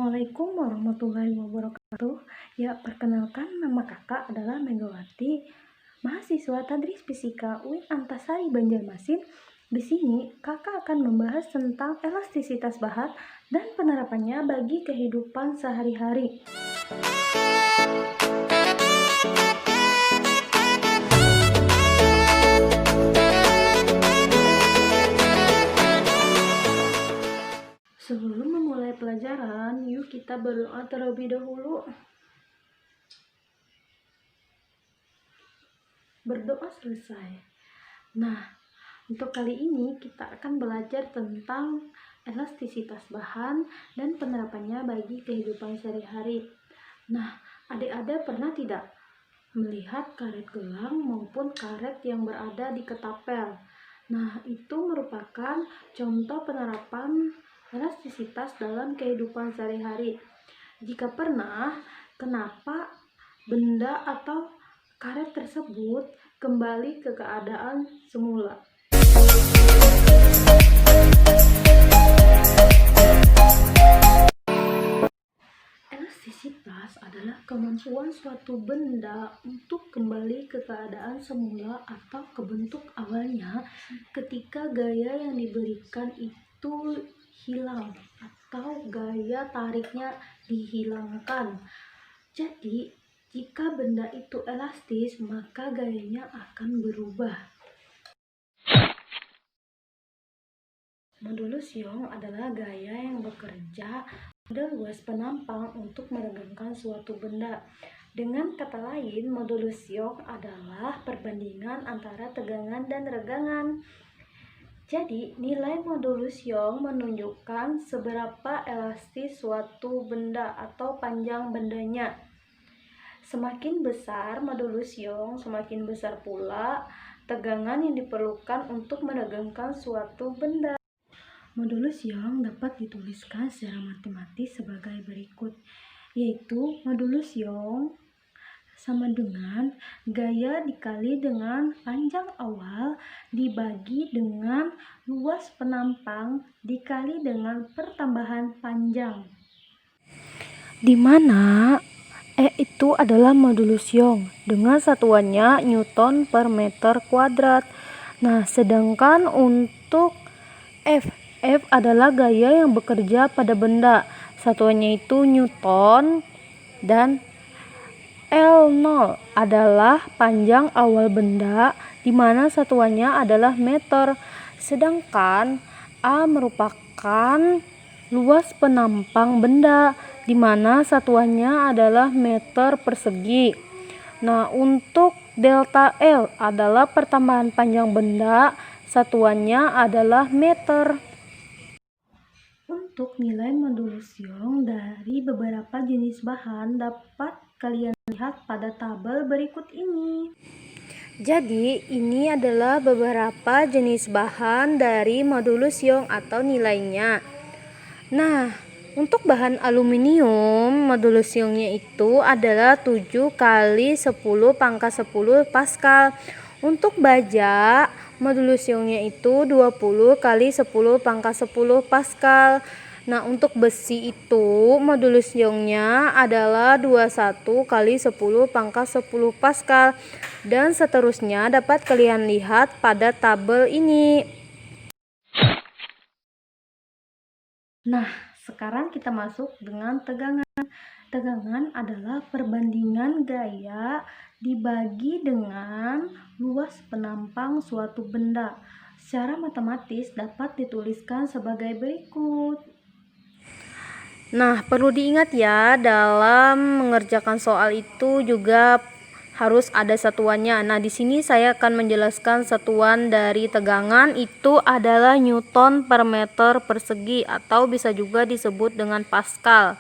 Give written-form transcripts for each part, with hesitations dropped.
Assalamualaikum warahmatullahi wabarakatuh. Ya, perkenalkan nama kakak adalah Megawati, mahasiswa Tadris Fisika UIN Antasari Banjarmasin. Di sini kakak akan membahas tentang elastisitas bahan dan penerapannya bagi kehidupan sehari-hari. Sebelum memulai pelajaran, yuk kita berdoa terlebih dahulu. Berdoa selesai. Nah, untuk kali ini kita akan belajar tentang elastisitas bahan dan penerapannya bagi kehidupan sehari-hari. Nah, adik-adik pernah tidak melihat karet gelang maupun karet yang berada di ketapel? Nah, itu merupakan contoh penerapan elastisitas dalam kehidupan sehari-hari. Jika pernah, kenapa benda atau karet tersebut kembali ke keadaan semula? Elastisitas adalah kemampuan suatu benda untuk kembali ke keadaan semula atau ke bentuk awalnya ketika gaya yang diberikan itu hilang atau gaya tariknya dihilangkan. Jadi, jika benda itu elastis, maka gayanya akan berubah. Modulus Young adalah gaya yang bekerja pada luas penampang untuk meregangkan suatu benda. Dengan kata lain, modulus Young adalah perbandingan antara tegangan dan regangan. Jadi, nilai modulus Young menunjukkan seberapa elastis suatu benda atau panjang bendanya. Semakin besar modulus Young, semakin besar pula tegangan yang diperlukan untuk meregangkan suatu benda. Modulus Young dapat dituliskan secara matematis sebagai berikut, yaitu modulus Young sama dengan gaya dikali dengan panjang awal dibagi dengan luas penampang dikali dengan pertambahan panjang, di mana E itu adalah modulus Young dengan satuannya Newton per meter kuadrat. Nah, sedangkan untuk F adalah gaya yang bekerja pada benda, satuannya itu Newton, dan L0 adalah panjang awal benda, di mana satuannya adalah meter. Sedangkan A merupakan luas penampang benda, di mana satuannya adalah meter persegi. Nah, untuk delta L adalah pertambahan panjang benda, satuannya adalah meter. Untuk nilai modulus Young dari beberapa jenis bahan dapat kalian lihat pada tabel berikut ini. Jadi, ini adalah beberapa jenis bahan dari modulus Young atau nilainya. Nah, untuk bahan aluminium, modulus Young-nya itu adalah 7 kali 10 pangkat 10 Pascal. Untuk baja, modulus Young-nya itu 20 kali 10 pangkat 10 Pascal. Nah, untuk besi itu modulus Young-nya adalah 21 kali 10 pangkat 10 Pascal. Dan seterusnya dapat kalian lihat pada tabel ini. Nah, sekarang kita masuk dengan tegangan. Tegangan adalah perbandingan gaya dibagi dengan luas penampang suatu benda. Secara matematis dapat dituliskan sebagai berikut. Nah, perlu diingat ya, dalam mengerjakan soal itu juga harus ada satuannya. Nah, di sini saya akan menjelaskan satuan dari tegangan itu adalah Newton per meter persegi atau bisa juga disebut dengan Pascal.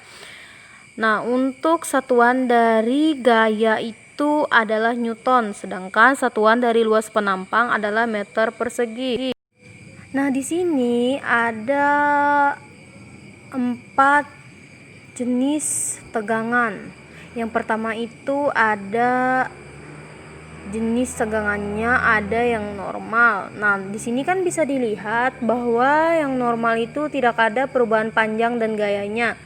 Nah, untuk satuan dari gaya itu adalah Newton, sedangkan satuan dari luas penampang adalah meter persegi. Nah, di sini ada 4 jenis tegangan. Yang pertama itu ada jenis tegangannya ada yang normal. Nah, di sini kan bisa dilihat bahwa yang normal itu tidak ada perubahan panjang dan gayanya.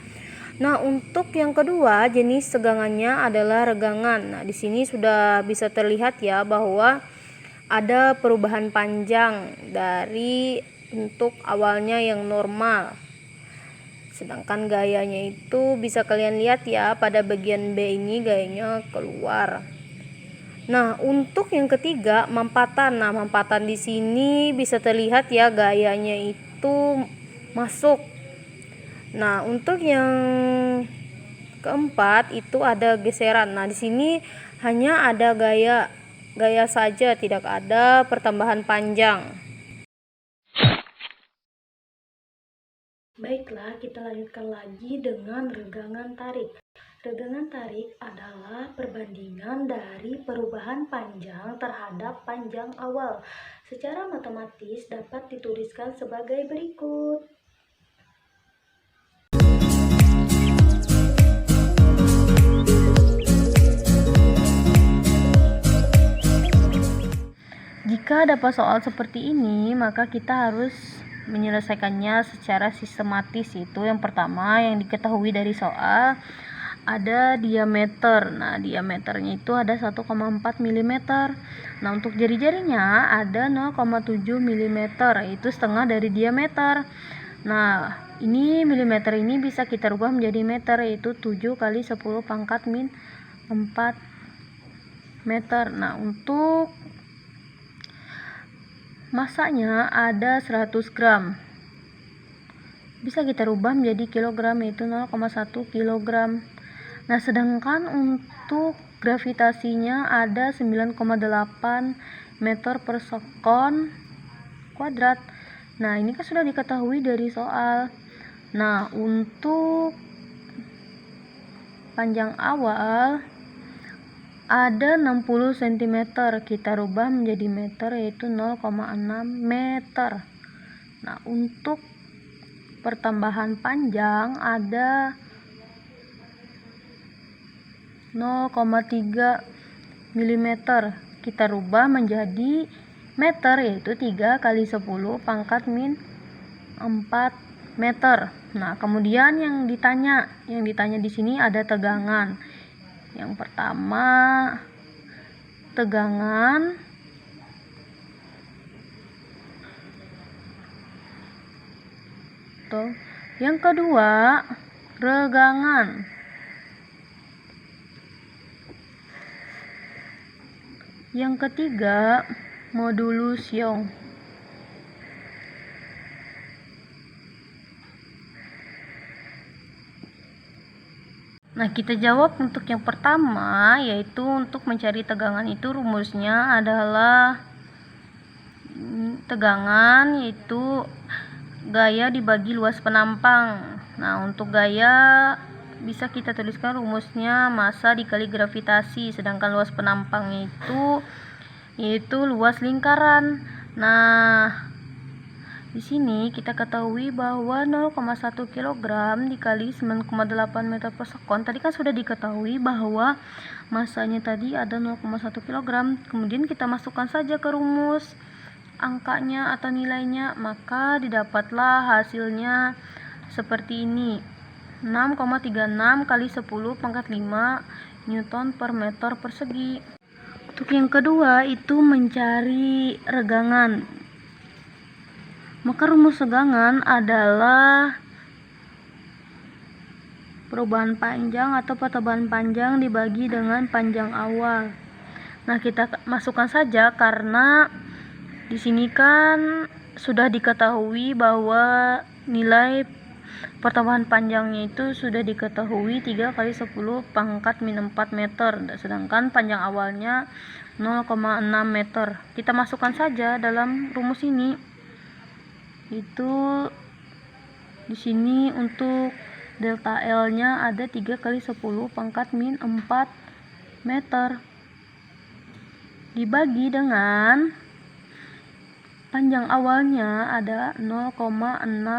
Nah, untuk yang kedua jenis tegangannya adalah regangan. Nah, di sini sudah bisa terlihat ya bahwa ada perubahan panjang dari bentuk awalnya yang normal. Sedangkan gayanya itu bisa kalian lihat ya, pada bagian B ini gayanya keluar. Nah, untuk yang ketiga mampatan. Nah, mampatan di sini bisa terlihat ya gayanya itu masuk. Nah, untuk yang keempat itu ada geseran. Nah, di sini hanya ada gaya saja, tidak ada pertambahan panjang. Baiklah, kita lanjutkan lagi dengan regangan tarik. Regangan tarik adalah perbandingan dari perubahan panjang terhadap panjang awal. Secara matematis dapat dituliskan sebagai berikut. Jika dapat soal seperti ini, maka kita harus menyelesaikannya secara sistematis. Itu yang pertama yang diketahui dari soal ada diameter. Nah, diameternya itu ada 1,4 mm. Nah, untuk jari-jarinya ada 0,7 mm, itu setengah dari diameter. Nah, ini milimeter ini bisa kita rubah menjadi meter, yaitu 7 kali 10 pangkat min 4 meter. Nah, untuk masanya ada 100 gram. Bisa kita rubah menjadi kilogram, yaitu 0,1 kilogram. Nah, sedangkan untuk gravitasinya ada 9,8 meter per sekon kuadrat. Nah, ini kan sudah diketahui dari soal. Nah, untuk panjang awal ada 60 cm, kita rubah menjadi meter, yaitu 0,6 meter. Nah, untuk pertambahan panjang ada 0,3 mm, kita rubah menjadi meter, yaitu 3 kali 10 pangkat min 4 meter. Nah, kemudian yang ditanya di sini ada tegangan. Yang pertama tegangan yang kedua regangan. Yang ketiga modulus Young. Nah, kita jawab untuk yang pertama, yaitu untuk mencari tegangan itu rumusnya adalah tegangan yaitu gaya dibagi luas penampang. Nah, untuk gaya bisa kita tuliskan rumusnya massa dikali gravitasi, sedangkan luas penampangnya itu yaitu luas lingkaran. Nah, di sini kita ketahui bahwa 0,1 kg dikali 9,8 meter per sekon. Tadi kan sudah diketahui bahwa masanya tadi ada 0,1 kg. Kemudian kita masukkan saja ke rumus angkanya atau nilainya, maka didapatlah hasilnya seperti ini. 6,36 kali 10 pangkat 5 Newton per meter persegi. Untuk yang kedua itu mencari regangan. Maka rumus regangan adalah perubahan panjang atau pertambahan panjang dibagi dengan panjang awal. Nah, kita masukkan saja karena di sini kan sudah diketahui bahwa nilai pertambahan panjangnya itu sudah diketahui 3 kali 10 pangkat min 4 meter, sedangkan panjang awalnya 0,6 meter. Kita masukkan saja dalam rumus ini. Itu di sini untuk delta L-nya ada 3 kali 10 pangkat min 4 meter dibagi dengan panjang awalnya ada 0,6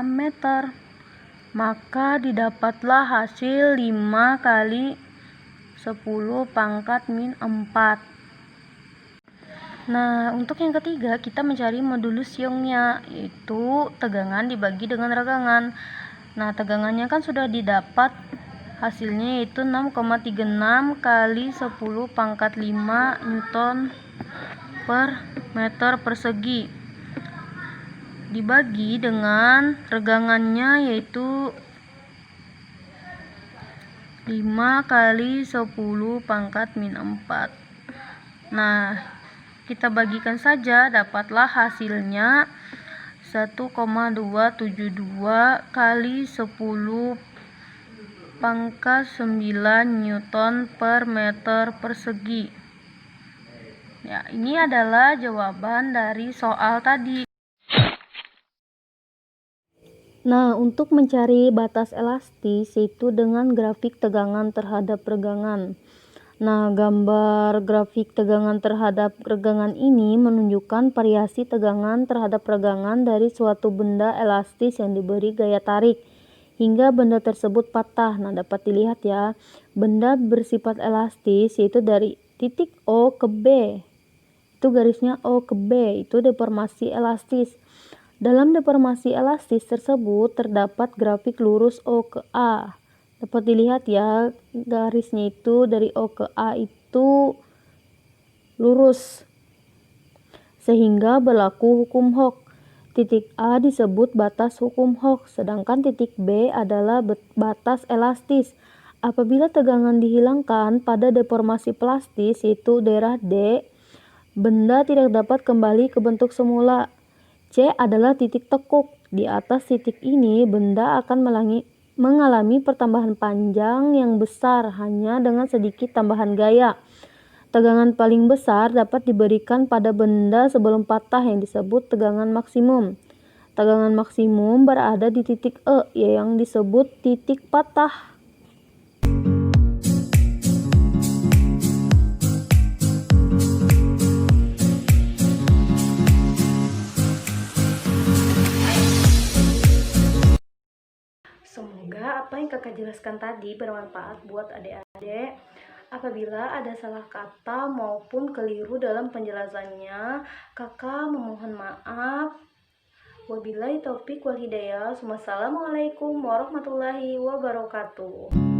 meter. Maka didapatlah hasil 5 kali 10 pangkat min 4. Nah, untuk yang ketiga kita mencari modulus Young-nya, yaitu tegangan dibagi dengan regangan. Nah, tegangannya kan sudah didapat Hasilnya yaitu 6,36 kali 10 pangkat 5 Newton per meter persegi. Dibagi dengan regangannya yaitu 5 kali 10 pangkat min 4. Nah, kita bagikan saja, dapatlah hasilnya 1,272 kali 10 pangkat 9 Newton per meter persegi. Ya, ini adalah jawaban dari soal tadi. Nah, untuk mencari batas elastis yaitu dengan grafik tegangan terhadap regangan. Nah, gambar grafik tegangan terhadap regangan ini menunjukkan variasi tegangan terhadap regangan dari suatu benda elastis yang diberi gaya tarik hingga benda tersebut patah. Nah, dapat dilihat ya, benda bersifat elastis yaitu dari titik O ke B. Itu garisnya O ke B, itu deformasi elastis. Dalam deformasi elastis tersebut terdapat grafik lurus O ke A. Dapat dilihat ya, garisnya itu dari O ke A itu lurus, sehingga berlaku hukum Hooke. Titik A disebut batas hukum Hooke, sedangkan titik B adalah batas elastis. Apabila tegangan dihilangkan pada deformasi plastis, yaitu daerah D, benda tidak dapat kembali ke bentuk semula. C adalah titik tekuk. Di atas titik ini, benda akan mengalami pertambahan panjang yang besar hanya dengan sedikit tambahan gaya. Tegangan paling besar dapat diberikan pada benda sebelum patah yang disebut tegangan maksimum. Tegangan maksimum berada di titik E yang disebut titik patah. Semoga apa yang kakak jelaskan tadi bermanfaat buat adik-adik. Apabila ada salah kata maupun keliru dalam penjelasannya, kakak memohon maaf. Wabillahi taufik wal hidayah. Wassalamualaikum warahmatullahi wabarakatuh.